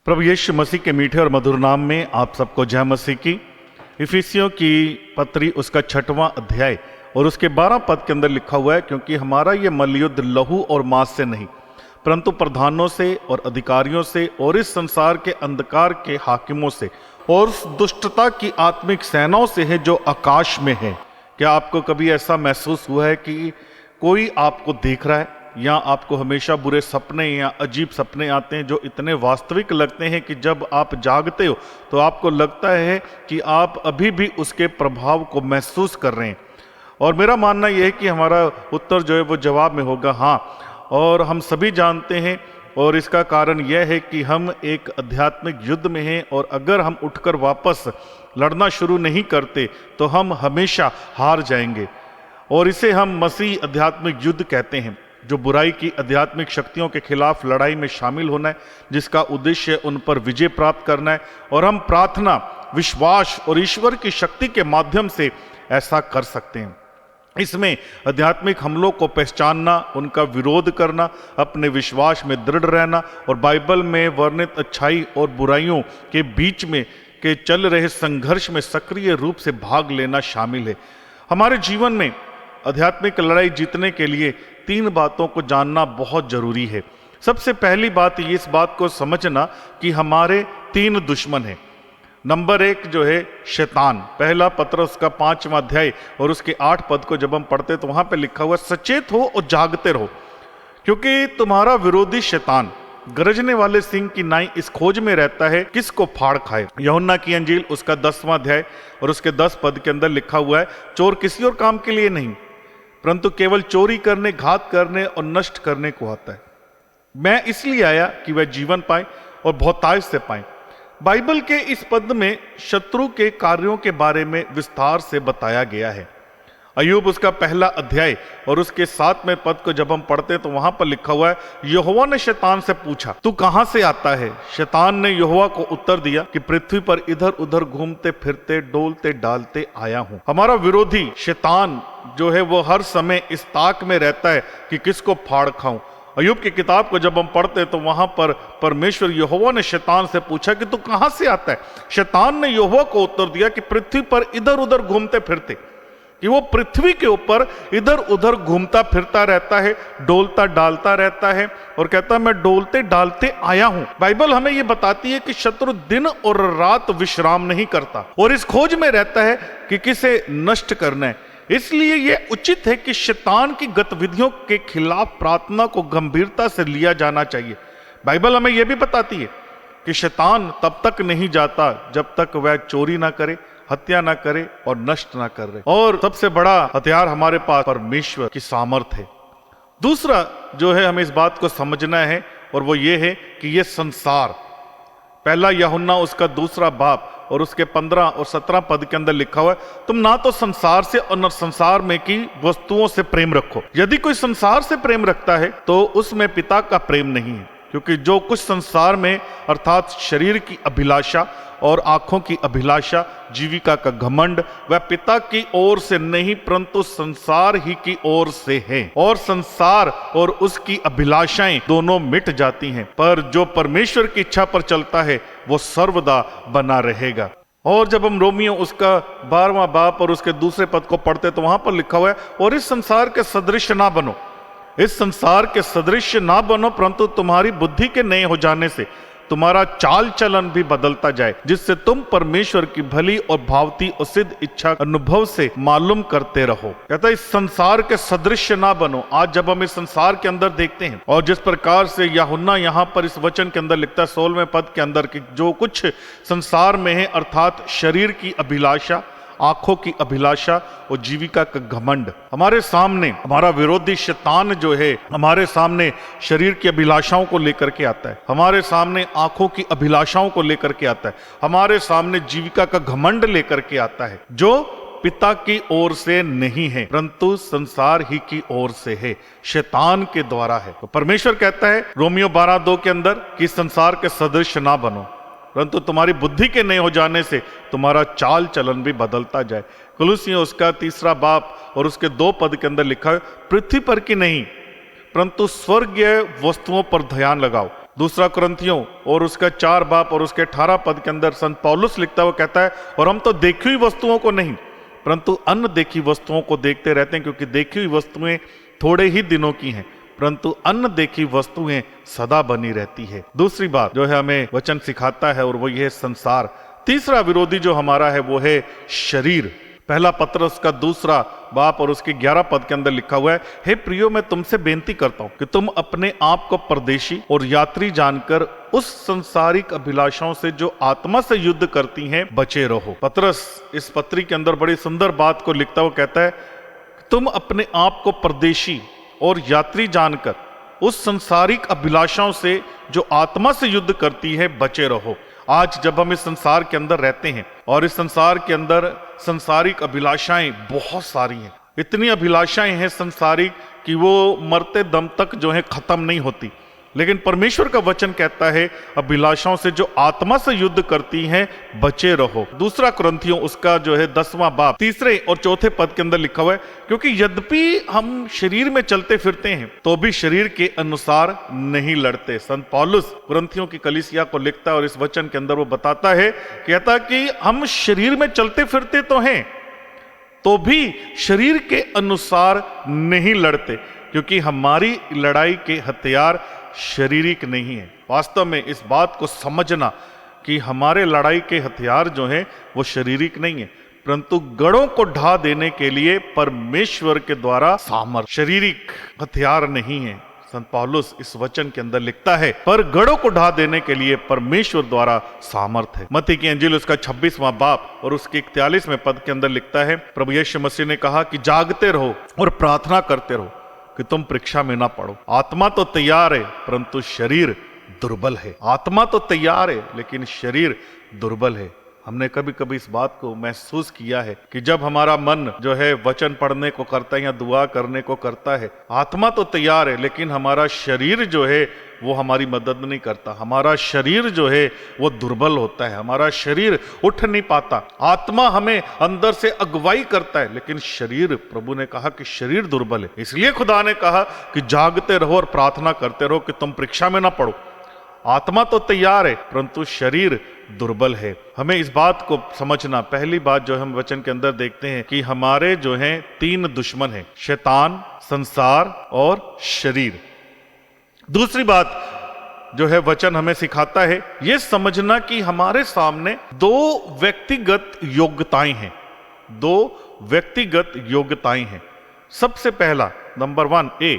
प्रभु यीशु मसीह के मीठे और मधुर नाम में आप सबको जय मसीह की। इफिसियों की पत्री उसका 6वां अध्याय और उसके 12 पद के अंदर लिखा हुआ है, क्योंकि हमारा ये मल्लयुद्ध लहू और मांस से नहीं परंतु प्रधानों से और अधिकारियों से और इस संसार के अंधकार के हाकिमों से और उस दुष्टता की आत्मिक सेनाओं से है जो आकाश में है। क्या आपको कभी ऐसा महसूस हुआ है कि कोई आपको देख रहा है, या आपको हमेशा बुरे सपने या अजीब सपने आते हैं जो इतने वास्तविक लगते हैं कि जब आप जागते हो तो आपको लगता है कि आप अभी भी उसके प्रभाव को महसूस कर रहे हैं? और मेरा मानना यह है कि हमारा उत्तर जो है वो जवाब में होगा हाँ। और हम सभी जानते हैं, और इसका कारण यह है कि हम एक आध्यात्मिक युद्ध में हैं, और अगर हम उठकर वापस लड़ना शुरू नहीं करते तो हम हमेशा हार जाएंगे। और इसे हम मसीह आध्यात्मिक युद्ध कहते हैं, जो बुराई की आध्यात्मिक शक्तियों के खिलाफ लड़ाई में शामिल होना है, जिसका उद्देश्य उन पर विजय प्राप्त करना है। और हम प्रार्थना, विश्वास और ईश्वर की शक्ति के माध्यम से ऐसा कर सकते हैं। इसमें आध्यात्मिक हमलों को पहचानना, उनका विरोध करना, अपने विश्वास में दृढ़ रहना और बाइबल में वर्णित अच्छाई और बुराइयों के बीच में के चल रहे संघर्ष में सक्रिय रूप से भाग लेना शामिल है। हमारे जीवन में आध्यात्मिक लड़ाई जीतने के लिए 3 बातों को जानना बहुत जरूरी है। सबसे पहली बात इस बात को समझना कि हमारे 3 दुश्मन हैं। नंबर 1 जो है शैतान। पहला पत्रस का 5वां अध्याय और उसके 8 पद को जब हम पढ़ते तो वहां पे लिखा हुआ, सचेत हो और जागते रहो, क्योंकि तुम्हारा विरोधी शैतान गरजने वाले सिंह की नाई इस खोज में रहता है किसको फाड़ खाए। यूहन्ना की अंजील उसका 10वां अध्याय और उसके 10 पद के अंदर लिखा हुआ है, चोर किसी और काम के लिए नहीं परंतु केवल चोरी करने, घात करने और नष्ट करने को आता है। मैं इसलिए आया कि वह जीवन पाए और बहुतायत से पाए। बाइबल के इस पद में शत्रु के कार्यों के बारे में विस्तार से बताया गया है। अय्यूब उसका 1 अध्याय और उसके 7वें पद को जब हम पढ़ते हैं तो वहां पर लिखा हुआ है, यहोवा ने शैतान से पूछा, तू कहां से आता है? शैतान ने यहोवा को उत्तर दिया कि पृथ्वी पर इधर उधर घूमते फिरते डोलते डालते आया हूं। हमारा विरोधी शैतान जो है वो हर समय इस ताक में रहता है कि किसको फाड़ खाऊं। अय्यूब की किताब को जब हम पढ़ते तो वहां पर परमेश्वर यहोवा ने शैतान से पूछा कि तू कहां से आता है? शैतान ने यहोवा को उत्तर दिया कि पृथ्वी पर इधर उधर घूमते फिरते, कि वो पृथ्वी के ऊपर इधर उधर घूमता फिरता रहता है, डोलता डालता रहता है, और कहता है मैं डोलते डालते आया हूं। बाइबल हमें ये बताती है कि शत्रु दिन और रात विश्राम नहीं करता और इस खोज में रहता है कि किसे नष्ट करना है। इसलिए यह उचित है कि शैतान की गतिविधियों के खिलाफ प्रार्थना को गंभीरता से लिया जाना चाहिए। बाइबल हमें यह भी बताती है कि शैतान तब तक नहीं जाता जब तक वह चोरी ना करे, हत्या ना करे और नष्ट ना करे। और सबसे बड़ा हथियार हमारे पास परमेश्वर की सामर्थ है। दूसरा जो है हमें इस बात को समझना है, और वो ये है कि ये संसार, 1 यूहन्ना उसका 2 बाब और उसके 15 और 17 पद के अंदर लिखा हुआ है, तुम ना तो संसार से और न संसार में की वस्तुओं से प्रेम रखो। यदि कोई संसार से प्रेम रखता है तो उसमें पिता का प्रेम नहीं है, क्योंकि जो कुछ संसार में अर्थात शरीर की अभिलाषा और आंखों की अभिलाषा, जीविका का घमंड, वह पिता की ओर से नहीं परंतु संसार ही की ओर से है। और संसार और उसकी अभिलाषाएं दोनों मिट जाती हैं, पर जो परमेश्वर की इच्छा पर चलता है वो सर्वदा बना रहेगा। और जब हम रोमियो उसका 12वां बाब और उसके 2 पद को पढ़ते तो वहां पर लिखा हुआ है, और इस संसार के सदृश ना बनो, इस संसार के सदृश ना बनो परंतु तुम्हारी बुद्धि के नए हो जाने से तुम्हारा चाल चलन भी बदलता जाए, जिससे तुम परमेश्वर की भली और भावती और सिद्ध इच्छा अनुभव से मालूम करते रहो। कहता है इस संसार के सदृश ना बनो। आज जब हम इस संसार के अंदर देखते हैं, और जिस प्रकार से यूहन्ना यहाँ पर इस वचन के अंदर लिखता है 16वें पद के अंदर कि जो कुछ संसार में है अर्थात शरीर की अभिलाषा, आंखों की अभिलाषा और जीविका का घमंड, हमारे सामने हमारा विरोधी शैतान जो है हमारे सामने शरीर की अभिलाषाओं को लेकर के आता है, हमारे सामने आंखों की अभिलाषाओं को लेकर के आता है, हमारे सामने जीविका का घमंड लेकर के आता है, जो पिता की ओर से नहीं है परंतु संसार ही की ओर से है, शैतान के द्वारा है। तो परमेश्वर कहता है रोमियो 12:2 के अंदर कि संसार के सदृश ना बनो परंतु तुम्हारी बुद्धि के नए हो जाने से तुम्हारा चाल चलन भी बदलता जाए। कुलुसियों उसका 3 बाब और उसके 2 पद के अंदर लिखा है, पृथ्वी पर की नहीं परंतु स्वर्गीय वस्तुओं पर ध्यान लगाओ, दूसरा कुरिन्थियों और उसका 4 बाब और उसके 18 पद के अंदर संत पौलुस लिखता हुआ कहता है, और हम तो देखी हुई वस्तुओं को नहीं परंतु अनदेखी वस्तुओं को देखते रहते हैं, क्योंकि देखी हुई वस्तुएं थोड़े ही दिनों की हैं परंतु अनदेखी वस्तुएं सदा बनी रहती है। दूसरी बात जो है हमें वचन सिखाता है और वो ये संसार। तीसरा विरोधी जो हमारा है वो है शरीर। पहला पत्रस का 2 बाब और उसके 11 पद के अंदर लिखा हुआ है, हे प्रियो मैं तुमसे बेनती करता हूं कि तुम अपने आप को परदेशी और यात्री जानकर उस संसारिक अभिलाषाओं से जो आत्मा से युद्ध करती हैं बचे रहो। पत्रस इस पत्री के अंदर बड़ी सुंदर बात को लिखता हुआ कहता है, तुम अपने आप को परदेशी और यात्री जानकर उस संसारिक अभिलाषाओं से जो आत्मा से युद्ध करती है बचे रहो। आज जब हम इस संसार के अंदर रहते हैं और इस संसार के अंदर संसारिक अभिलाषाएं बहुत सारी हैं, इतनी अभिलाषाएं हैं संसारिक कि वो मरते दम तक जो है खत्म नहीं होती, लेकिन परमेश्वर का वचन कहता है अभिलाषाओं से जो आत्मा से युद्ध करती हैं बचे रहो। दूसरा कुरिन्थियों उसका जो है 10वां बाब 3 और 4 पद के अंदर लिखा हुआ है, क्योंकि यद्यपि हम शरीर में चलते फिरते हैं तो भी शरीर के अनुसार नहीं लड़ते। संत पौलुस कुरिन्थियों की कलीसिया को लिखता है और इस वचन के अंदर वो बताता है, कहता कि हम शरीर में चलते फिरते तो हैं तो भी शरीर के अनुसार नहीं लड़ते, क्योंकि हमारी लड़ाई के हथियार शारीरिक नहीं है। वास्तव में इस बात को समझना कि हमारे लड़ाई के हथियार जो हैं वो शारीरिक नहीं है परंतु गढ़ों को ढा देने के लिए परमेश्वर के द्वारा सामर्थ्य, शारीरिक हथियार नहीं है। संत पौलुस इस वचन के अंदर लिखता है, पर गढ़ों को ढा देने के लिए परमेश्वर द्वारा सामर्थ्य है। मत्ती की इंजील उसका 26वां बाब और उसके 41वें पद के अंदर लिखता है, प्रभु यीशु मसीह ने कहा कि जागते रहो और प्रार्थना करते रहो कि तुम परीक्षा में ना पड़ो। आत्मा तो तैयार है परंतु शरीर दुर्बल है। आत्मा तो तैयार है लेकिन शरीर दुर्बल है। हमने कभी कभी इस बात को महसूस किया है कि जब हमारा मन जो है वचन पढ़ने को करता है या दुआ करने को करता है, आत्मा तो तैयार है लेकिन हमारा शरीर जो है वो हमारी मदद नहीं करता। हमारा शरीर जो है वो दुर्बल होता है, हमारा शरीर उठ नहीं पाता। आत्मा हमें अंदर से अगुवाई करता है लेकिन शरीर, प्रभु ने कहा कि शरीर दुर्बल है। इसलिए खुदा ने कहा कि जागते रहो और प्रार्थना करते रहो कि तुम परीक्षा में ना पड़ो। आत्मा तो तैयार है परंतु शरीर दुर्बल है। हमें इस बात को समझना, पहली बात जो हम वचन के अंदर देखते हैं कि हमारे जो हैं 3 दुश्मन हैं, शैतान, संसार और शरीर। दूसरी बात जो है वचन हमें सिखाता है ये समझना कि हमारे सामने 2 व्यक्तिगत योग्यताएं हैं। 2 व्यक्तिगत योग्यताएं हैं। सबसे पहला नंबर 1 ए,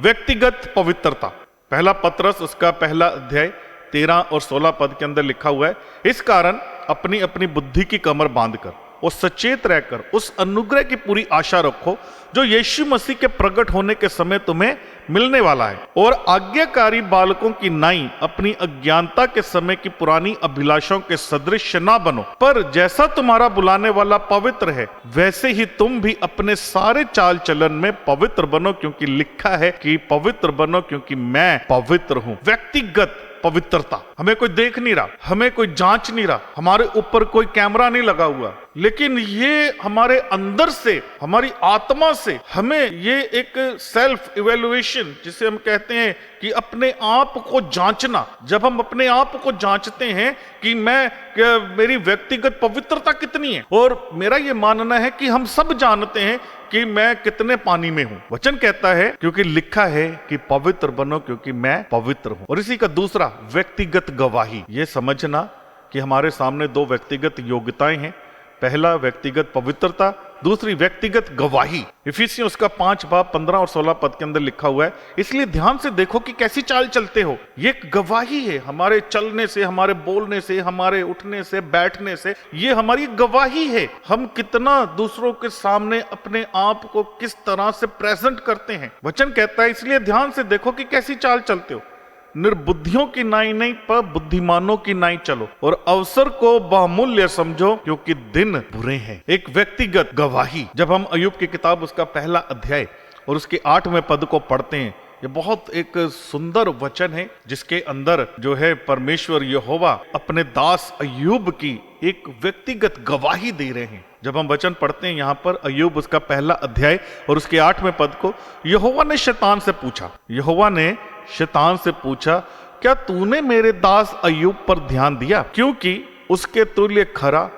व्यक्तिगत पवित्रता। पहला पत्रस उसका पहला अध्याय 13 और 16 पद के अंदर लिखा हुआ है, इस कारण अपनी अपनी बुद्धि की कमर बांधकर और सचेत रहकर उस अनुग्रह की पूरी आशा रखो जो यीशु मसीह के प्रकट होने के समय तुम्हें मिलने वाला है। और आज्ञाकारी बालकों की नाई अपनी अज्ञानता के समय की पुरानी अभिलाषाओं के सदृश ना बनो, पर जैसा तुम्हारा बुलाने वाला पवित्र है वैसे ही तुम भी अपने सारे चाल चलन में पवित्र बनो, क्योंकि लिखा है कि पवित्र बनो क्योंकि मैं पवित्र हूं। व्यक्तिगत पवित्रता। हमें कोई देख नहीं रहा, हमें कोई जांच नहीं रहा, हमारे ऊपर कोई कैमरा नहीं लगा हुआ, लेकिन ये हमारे अंदर से, हमारी आत्मा से हमें ये एक सेल्फ इवेल्युएशन जिसे हम कहते हैं कि अपने आप को जांचना। जब हम अपने आप को जांचते हैं कि मेरी व्यक्तिगत पवित्रता कितनी है, और मेरा ये मानना है कि हम सब जानते हैं कि मैं कितने पानी में हूं। वचन कहता है क्योंकि लिखा है कि पवित्र बनो क्योंकि मैं पवित्र हूं। और इसी का दूसरा व्यक्तिगत गवाही। ये समझना कि हमारे सामने 2 व्यक्तिगत योग्यताएं हैं। पहला व्यक्तिगत पवित्रता, दूसरी व्यक्तिगत गवाही। इफिसियों उसका 5 बाब 15 और 16 पद के अंदर लिखा हुआ है, इसलिए ध्यान से देखो कि कैसी चाल चलते हो। ये एक गवाही है, हमारे चलने से, हमारे बोलने से, हमारे उठने से, बैठने से, ये हमारी गवाही है। हम कितना दूसरों के सामने अपने आप को किस तरह से प्रेजेंट करते हैं। वचन कहता है इसलिए ध्यान से देखो कि कैसी चाल चलते हो, निर्बुद्धियों की नाई नहीं पर बुद्धिमानों की नाई चलो, और अवसर को बहुमूल्य समझो क्योंकि दिन बुरे हैं। एक व्यक्तिगत गवाही। जब हम अय्यूब की किताब उसका पहला अध्याय और उसके 8वें पद को पढ़ते हैं, ये बहुत एक सुंदर वचन है जिसके अंदर जो है परमेश्वर यहोवा अपने दास अय्यूब की एक व्यक्तिगत गवाही दे रहे हैं। जब हम वचन पढ़ते हैं यहाँ पर अय्यूब उसका पहला अध्याय और उसके 8वें पद को, यहोवा ने शैतान से पूछा क्या तूने मेरे दास अय्यूब पर ध्यान दिया, क्योंकि उसके तुल्य खरा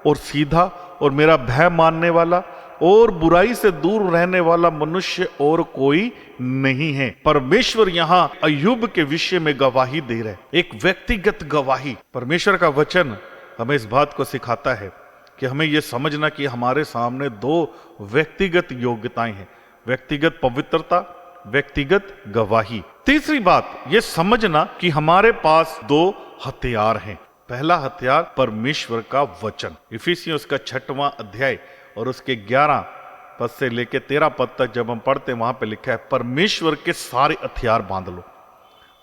और सीधा और मेरा भय मानने वाला और बुराई से दूर रहने वाला मनुष्य और कोई नहीं है। परमेश्वर यहां अय्यूब के विषय में गवाही दे रहे, एक व्यक्तिगत गवाही। परमेश्वर का वचन हमें इस बात को सिखाता है कि हमें यह समझना कि हमारे सामने दो व्यक्तिगत योग्यताएं हैं, व्यक्तिगत पवित्रता, व्यक्तिगत गवाही। तीसरी बात यह समझना कि हमारे पास दो हथियार हैं। पहला हथियार परमेश्वर का वचन। इफिसियों उसका 6वां अध्याय और उसके 11 पद से लेके 13 पद तक जब हम पढ़ते हैं, वहां पे लिखा है परमेश्वर के सारे हथियार बांध लो।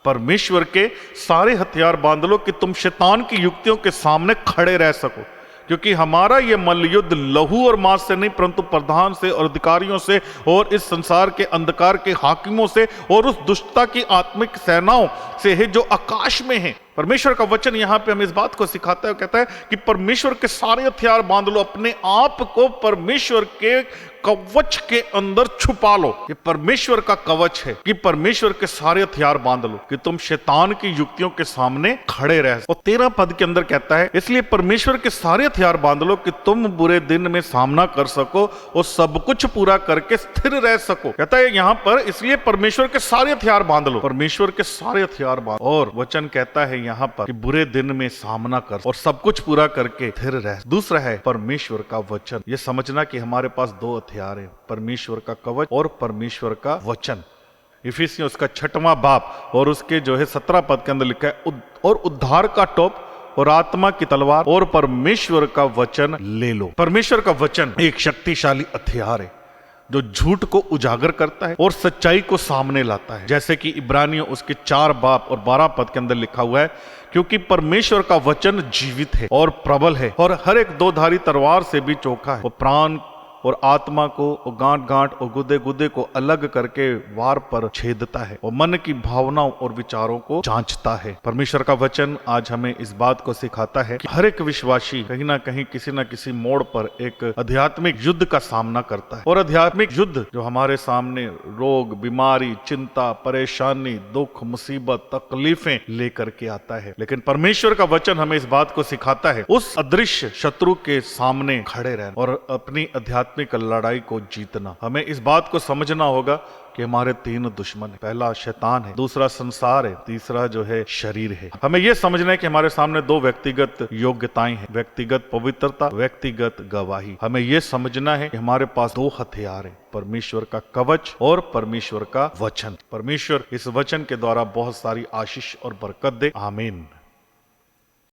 परमेश्वर के सारे हथियार बांध लो कि तुम शैतान की युक्तियों के सामने खड़े रह सको, क्योंकि हमारा यह मल्लयुद्ध लहू और मांस से नहीं परंतु प्रधान से और अधिकारियों से और इस संसार के अंधकार के हाकिमों से और उस दुष्टता की आत्मिक सेनाओं से है जो आकाश में है। परमेश्वर का वचन यहां पे हमें इस बात को सिखाता है, कहता है कि परमेश्वर के सारे हथियार बांध लो, अपने आप को परमेश्वर के कवच के अंदर छुपा लो। ये परमेश्वर का कवच है कि परमेश्वर के सारे हथियार बांध लो कि तुम शैतान की युक्तियों के सामने खड़े रह। और 13 पद के अंदर कहता है इसलिए परमेश्वर के सारे हथियार बांध लो कि तुम बुरे दिन में सामना कर सको और सब कुछ पूरा करके स्थिर रह सको। कहता है यहां पर इसलिए परमेश्वर के सारे हथियार बांध लो, परमेश्वर के सारे हथियार बांध। और वचन कहता है यहां पर कि बुरे दिन में सामना कर और सब कुछ पूरा करके स्थिर रह। दूसरा है परमेश्वर का वचन। यह समझना कि हमारे पास दो हथियार है, परमेश्वर का कवच और परमेश्वर का वचन। इफिसियों उसका 6वां बाब और उसके 17 पद के अंदर लिखा है और उद्धार का टोप और आत्मा की तलवार और परमेश्वर का वचन ले लो। परमेश्वर का वचन एक शक्तिशाली हथियार है जो झूठ को उजागर करता है और सच्चाई को सामने लाता है, जैसे कि इब्रानियों उसके 4 बाब और 12 पद के अंदर लिखा हुआ है, क्योंकि परमेश्वर का वचन जीवित है और प्रबल है और हर एक दोधारी तलवार से भी चोखा है, वो प्राण और आत्मा को और गांठ गांठ और गुदे गुदे को अलग करके वार पर छेदता है और मन की भावनाओं और विचारों को जांचता है। परमेश्वर का वचन आज हमें इस बात को सिखाता है कि हर एक विश्वासी कहीं ना कहीं किसी न किसी मोड़ पर एक आध्यात्मिक युद्ध का सामना करता है और आध्यात्मिक युद्ध जो हमारे सामने रोग, बीमारी, चिंता, परेशानी, दुख, मुसीबत, तकलीफें लेकर के आता है, लेकिन परमेश्वर का वचन हमें इस बात को सिखाता है उस अदृश्य शत्रु के सामने खड़े रहना और अपनी आध्यात्मिक लड़ाई को जीतना। हमें इस बात को समझना होगा कि हमारे 3 दुश्मन है, पहला शैतान है, दूसरा संसार है, तीसरा शरीर है। हमें यह समझना है कि हमारे सामने 2 व्यक्तिगत योग्यताएं हैं, व्यक्तिगत पवित्रता, व्यक्तिगत गवाही। हमें यह समझना है कि हमारे पास 2 हथियार है, परमेश्वर का कवच और परमेश्वर का वचन। परमेश्वर इस वचन के द्वारा बहुत सारी आशीष और बरकत दे। आमीन।